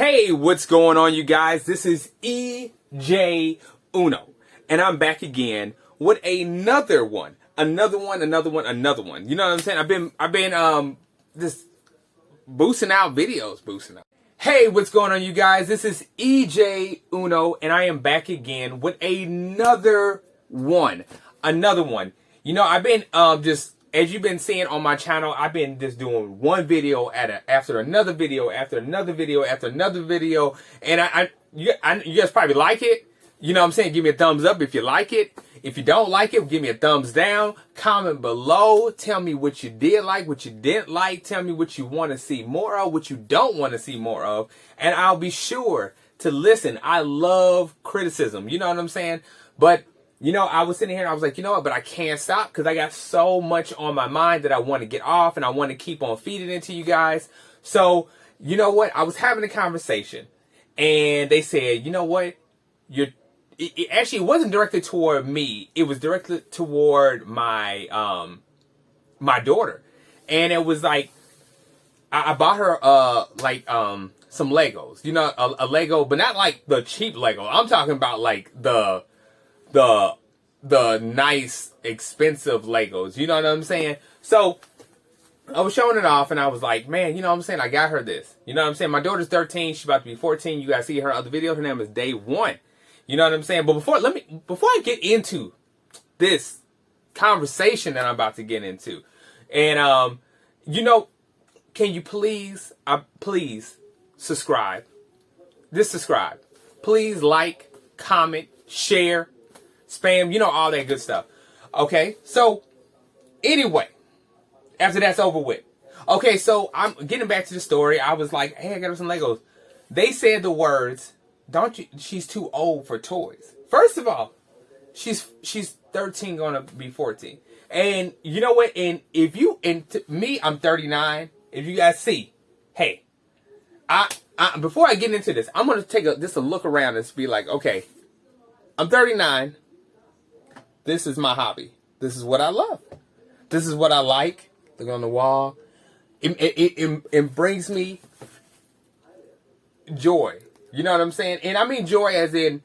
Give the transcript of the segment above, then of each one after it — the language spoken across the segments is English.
Hey, what's going on, you guys? This is EJ Uno, and I'm back again with another one. You know what I'm saying? I've been just boosting out videos. Hey, what's going on, you guys? This is EJ Uno, and I am back again with another one. You know, I've been just, as you've been seeing on my channel, I've been just doing one video after another video, and you guys probably like it. You know what I'm saying? Give me a thumbs up if you like it. If you don't like it, give me a thumbs down. Comment below. Tell me what you did like, what you didn't like. Tell me what you want to see more of, what you don't want to see more of. And I'll be sure to listen. I love criticism. You know what I'm saying? But, you know, I was sitting here and I was like, you know what? But I can't stop because I got so much on my mind that I want to get off and I want to keep on feeding into you guys. So, you know what? I was having a conversation and they said, you know what? It actually wasn't directed toward me. It was directed toward my my daughter, and it was like I bought her some Legos. You know, a Lego, but not like the cheap Lego. I'm talking about like the nice expensive Legos. You know what I'm saying? So I was showing it off, and I was like, man, you know what I'm saying? I got her this. You know what I'm saying? My daughter's 13. She's about to be 14. You guys see her other video. Her name is Day One. You know what I'm saying? But before I get into this conversation that I'm about to get into, and you know, can you please subscribe? Just subscribe. Please like, comment, share, spam, you know, all that good stuff. Okay? So anyway, after that's over with. Okay, so I'm getting back to the story. I was like, hey, I got her some Legos. They said the words, she's too old for toys. First of all, she's 13 gonna be 14. And you know what? And me, I'm 39. If you guys see, hey, I before I get into this, I'm gonna take just a look around and be like, okay, I'm 39. This is my hobby. This is what I love. This is what I like. Look on the wall. It brings me joy. You know what I'm saying? And I mean joy as in,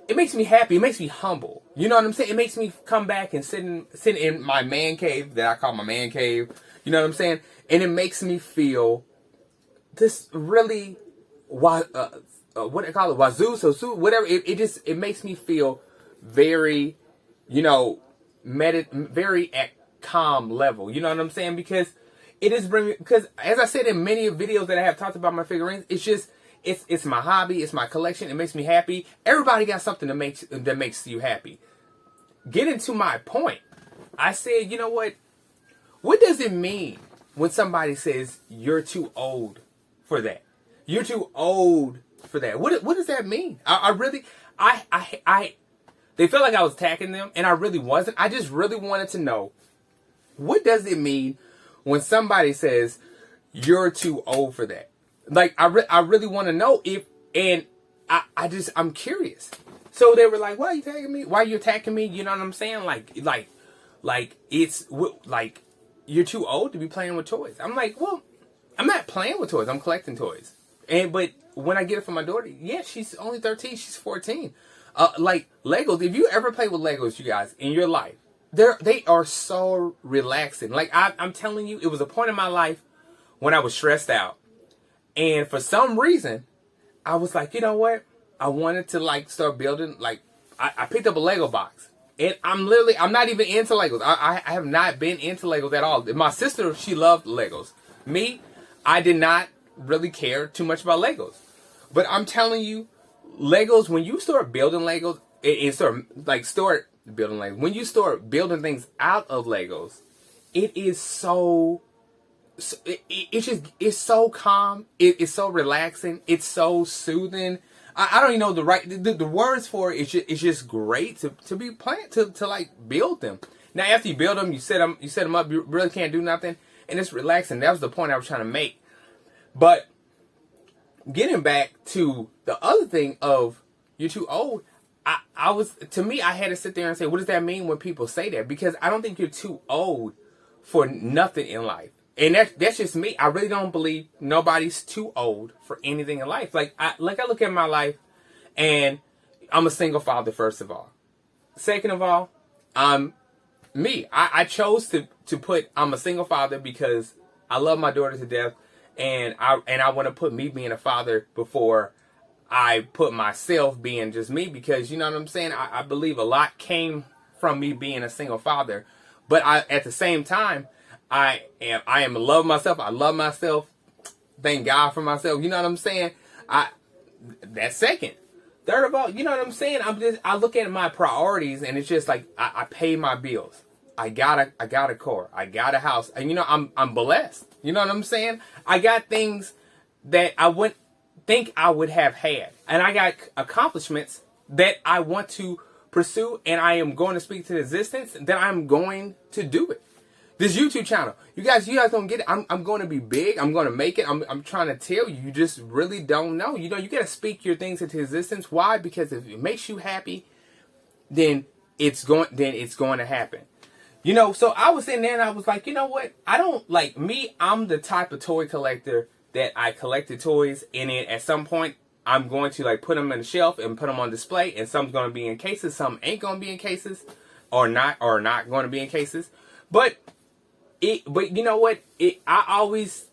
it makes me happy. It makes me humble. You know what I'm saying? It makes me come back and sit in my man cave that I call my man cave. You know what I'm saying? And it makes me feel this really, what I call it, wazoo, so whatever. It makes me feel very, you know, very at calm level. You know what I'm saying? Because it is because as I said in many videos that I have talked about my figurines, it's just, it's my hobby, it's my collection, it makes me happy. Everybody got something that makes you happy. Getting to my point, I said, you know what? What does it mean when somebody says you're too old for that? You're too old for that. What does that mean? They felt like I was attacking them, and I really wasn't. I just really wanted to know, what does it mean when somebody says you're too old for that? Like, I really want to know I'm curious. So they were like, why are you attacking me? Why are you attacking me? You know what I'm saying? Like it's like, you're too old to be playing with toys. I'm like, well, I'm not playing with toys. I'm collecting toys. But when I get it from my daughter, yeah, she's only 13. She's 14. Like Legos, if you ever play with Legos, you guys, in your life, they are so relaxing. Like, I'm telling you, it was a point in my life when I was stressed out. And for some reason, I was like, you know what? I wanted to like start building, like, I picked up a Lego box. And I'm not even into Legos. I have not been into Legos at all. My sister, she loved Legos. Me, I did not really care too much about Legos. But I'm telling you, Legos, when you start building Legos, when you start building things out of Legos, it is so... It's so calm. It's so relaxing. It's so soothing. I don't even know the words for it. It's just great to be playing, to like build them. Now after you build them, you set them up. You really can't do nothing, and it's relaxing. That was the point I was trying to make. But getting back to the other thing of you're too old, I had to sit there and say, what does that mean when people say that? Because I don't think you're too old for nothing in life. And that's just me. I really don't believe nobody's too old for anything in life. Like I look at my life, and I'm a single father, first of all. Second of all, I'm me. I chose to put I'm a single father because I love my daughter to death, and I want to put me being a father before I put myself being just me, because you know what I'm saying? I believe a lot came from me being a single father. But at the same time, I am love myself. I love myself. Thank God for myself. You know what I'm saying? That's second. Third of all, you know what I'm saying? I look at my priorities, and it's just like I pay my bills. I got a car. I got a house. And you know, I'm blessed. You know what I'm saying? I got things that I wouldn't think I would have had. And I got accomplishments that I want to pursue, and I am going to speak to existence, that I'm going to do it. This YouTube channel, you guys don't get it. I'm going to be big. I'm going to make it. I'm trying to tell you. You just really don't know. You know, you got to speak your things into existence. Why? Because if it makes you happy, then it's going to happen. You know, so I was sitting there and I was like, you know what? I don't like me. I'm the type of toy collector that I collected toys, and then at some point I'm going to like put them on the shelf and put them on display, and some's going to be in cases, some ain't going to be in cases, or not going to be in cases. But you know what? I always,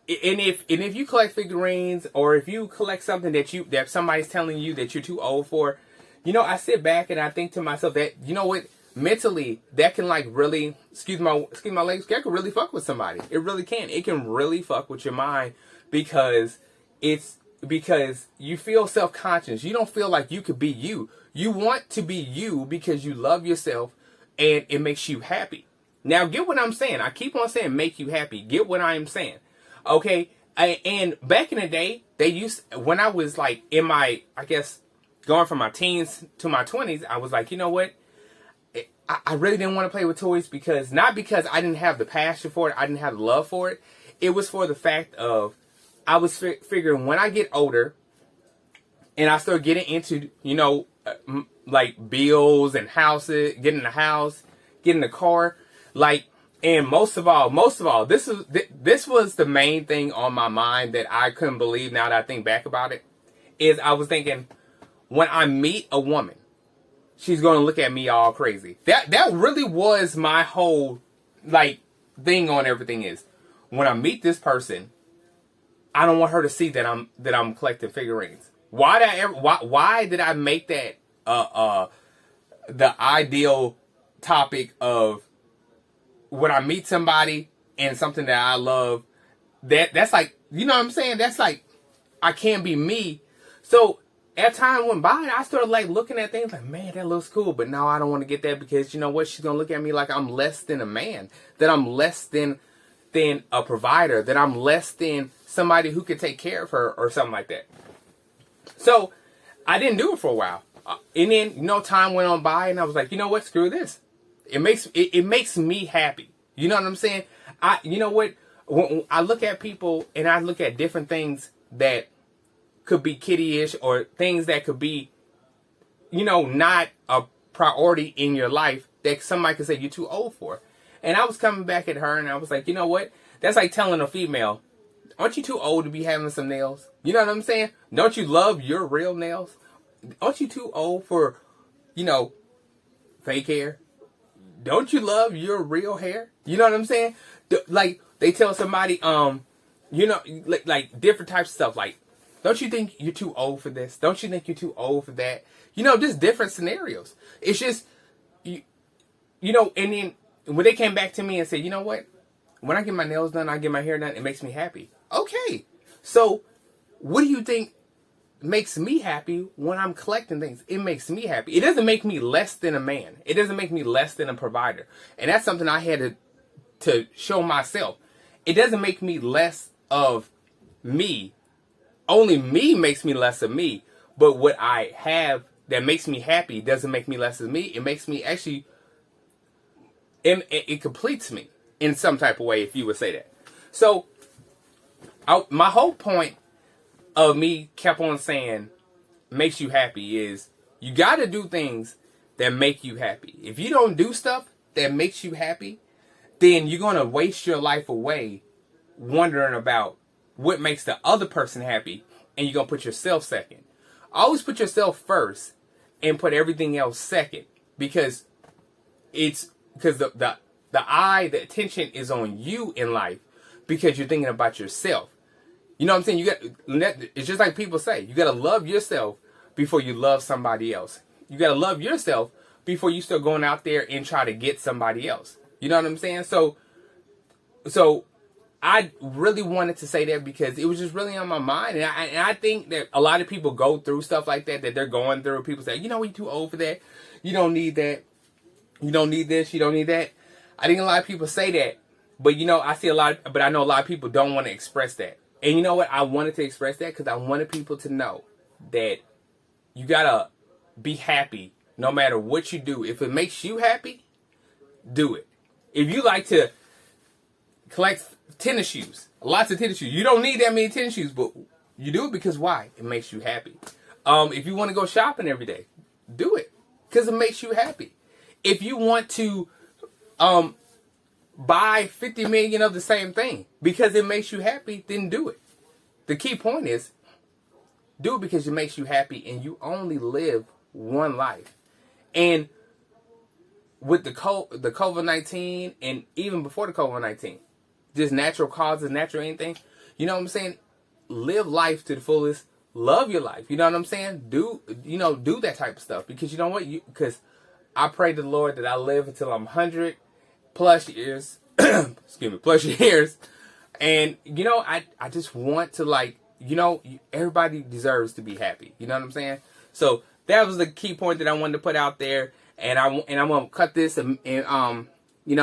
and if you collect figurines, or if you collect something that somebody's telling you that you're too old for, you know, I sit back and I think to myself that, you know what, mentally that can like really, excuse my language, that can really fuck with somebody. It really can. It can really fuck with your mind, because you feel self-conscious. You don't feel like you could be you. You want to be you because you love yourself and it makes you happy. Now, get what I'm saying. I keep on saying make you happy. Get what I'm saying. Okay? And back in the day, when I was like in my, I guess, going from my teens to my 20s, I was like, you know what? I really didn't want to play with toys, not because I didn't have the passion for it, I didn't have the love for it. It was for the fact of, I was figuring when I get older and I start getting into, you know, like bills and houses, getting a house, getting a car, like, and most of all, this was the main thing on my mind that I couldn't believe now that I think back about it, is I was thinking, when I meet a woman, she's going to look at me all crazy. That really was my whole, like, thing on everything is, when I meet this person, I don't want her to see that I'm collecting figurines. Why did I make that the ideal topic of when I meet somebody and something that I love, that's like, you know what I'm saying? That's like, I can't be me. So as time went by, I started like looking at things like, man, that looks cool, but no, I don't want to get that, because you know what? She's going to look at me like I'm less than a man, that I'm less than a provider, that I'm less than somebody who could take care of her or something like that. So I didn't do it for a while. And then, you know, time went on by and I was like, you know what? Screw this. It makes me happy. You know what I'm saying? You know what? When I look at people and I look at different things that could be kiddie-ish, or things that could be, you know, not a priority in your life, that somebody could say you're too old for. And I was coming back at her and I was like, you know what? That's like telling a female, aren't you too old to be having some nails? You know what I'm saying? Don't you love your real nails? Aren't you too old for, you know, fake hair? Don't you love your real hair? You know what I'm saying? Like, they tell somebody, you know, like different types of stuff. Like, don't you think you're too old for this? Don't you think you're too old for that? You know, just different scenarios. It's just, you know, and then when they came back to me and said, you know what? When I get my nails done, I get my hair done, it makes me happy. Okay. So what do you think makes me happy when I'm collecting things? It makes me happy. It doesn't make me less than a man. It doesn't make me less than a provider. And that's something I had to show myself. It doesn't make me less of me. Only me makes me less of me. But what I have that makes me happy doesn't make me less of me. It makes me actually, it completes me in some type of way, if you would say that. So my whole point of me kept on saying makes you happy is, you got to do things that make you happy. If you don't do stuff that makes you happy, then you're going to waste your life away wondering about what makes the other person happy, and you're going to put yourself second. Always put yourself first and put everything else second, because the attention is on you in life, because you're thinking about yourself. You know what I'm saying? It's just like people say, you got to love yourself before you love somebody else. You got to love yourself before you start going out there and try to get somebody else. You know what I'm saying? So I really wanted to say that because it was just really on my mind. And I think that a lot of people go through stuff like that they're going through. People say, you know, you're too old for that. You don't need that. You don't need this. You don't need that. I think a lot of people say that. But, you know, I know a lot of people don't want to express that. And you know what? I wanted to express that because I wanted people to know that you got to be happy no matter what you do. If it makes you happy, do it. If you like to collect tennis shoes, lots of tennis shoes, you don't need that many tennis shoes, but you do it because why? It makes you happy. If you want to go shopping every day, do it because it makes you happy. If you want to buy 50 million of the same thing because it makes you happy, then do it. The key point is, do it because it makes you happy, and you only live one life. And with the COVID-19, and even before the COVID-19, just natural causes, natural anything, you know what I'm saying? Live life to the fullest. Love your life. You know what I'm saying? Do that type of stuff, because you know what? Because I pray to the Lord that I live until I'm 100 plus years. Excuse me, plus years. And, you know, I just want to, like, you know, everybody deserves to be happy. You know what I'm saying? So that was the key point that I wanted to put out there. And I'm going to cut this and you know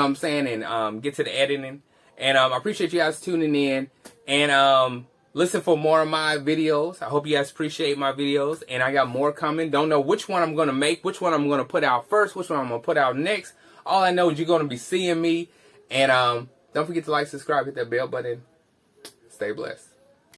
what I'm saying, and get to the editing. And I appreciate you guys tuning in. And listen for more of my videos. I hope you guys appreciate my videos. And I got more coming. Don't know which one I'm going to make, which one I'm going to put out first, which one I'm going to put out next. All I know is you're going to be seeing me. And don't forget to like, subscribe, hit that bell button. Stay blessed.